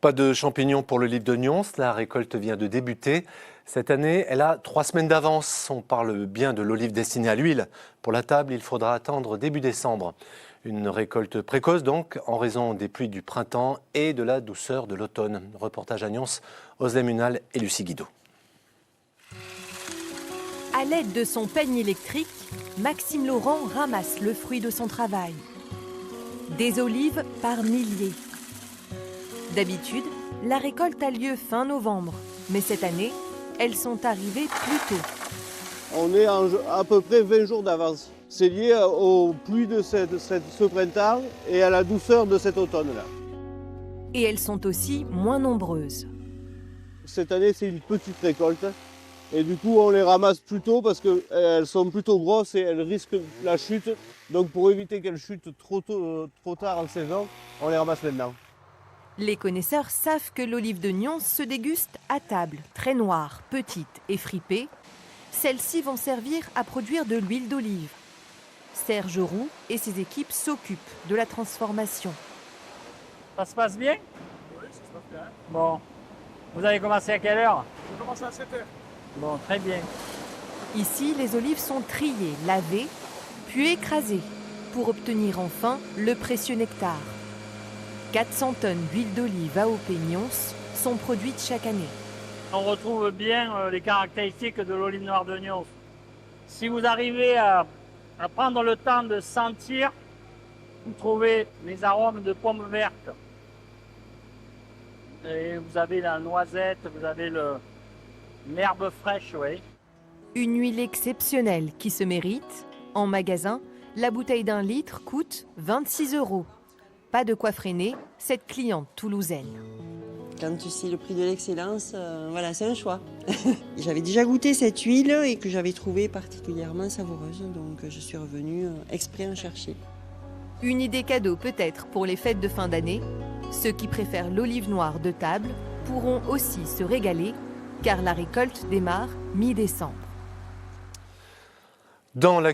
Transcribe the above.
Pas de champignons pour l'olive de Nyons, la récolte vient de débuter. Cette année, elle a 3 semaines d'avance. On parle bien de l'olive destinée à l'huile. Pour la table, il faudra attendre début décembre. Une récolte précoce donc, en raison des pluies du printemps et de la douceur de l'automne. Reportage à Nyons, Oslem Unal et Lucie Guido. À l'aide de son peigne électrique, Maxime Laurent ramasse le fruit de son travail. Des olives par milliers. D'habitude, la récolte a lieu fin novembre, mais cette année, elles sont arrivées plus tôt. On est à peu près 20 jours d'avance. C'est lié aux pluies de ce printemps et à la douceur de cet automne-là. Et elles sont aussi moins nombreuses. Cette année, c'est une petite récolte. Et du coup, on les ramasse plus tôt parce qu'elles sont plutôt grosses et elles risquent la chute. Donc pour éviter qu'elles chutent trop tard en saison, on les ramasse maintenant. Les connaisseurs savent que l'olive de Nyons se déguste à table, très noire, petite et fripée. Celles-ci vont servir à produire de l'huile d'olive. Serge Roux et ses équipes s'occupent de la transformation. Ça se passe bien? Oui, ça se passe bien. Bon. Vous avez commencé à quelle heure? J'ai commencé à 7 heures. Bon, très bien. Ici, les olives sont triées, lavées, puis écrasées pour obtenir enfin le précieux nectar. 400 tonnes d'huile d'olive AOP Nyons sont produites chaque année. On retrouve bien les caractéristiques de l'olive noire de Nyons. Si vous arrivez à prendre le temps de sentir, vous trouvez les arômes de pommes vertes. Et vous avez la noisette, vous avez l'herbe fraîche, oui. Une huile exceptionnelle qui se mérite. En magasin, la bouteille d'1 litre coûte 26 €. Pas de quoi freiner cette cliente toulousaine. Quand c'est le prix de l'excellence, voilà, c'est un choix. J'avais déjà goûté cette huile et que j'avais trouvée particulièrement savoureuse, donc je suis revenue exprès en chercher. Une idée cadeau peut-être pour les fêtes de fin d'année. Ceux qui préfèrent l'olive noire de table pourront aussi se régaler car la récolte démarre mi-décembre. Dans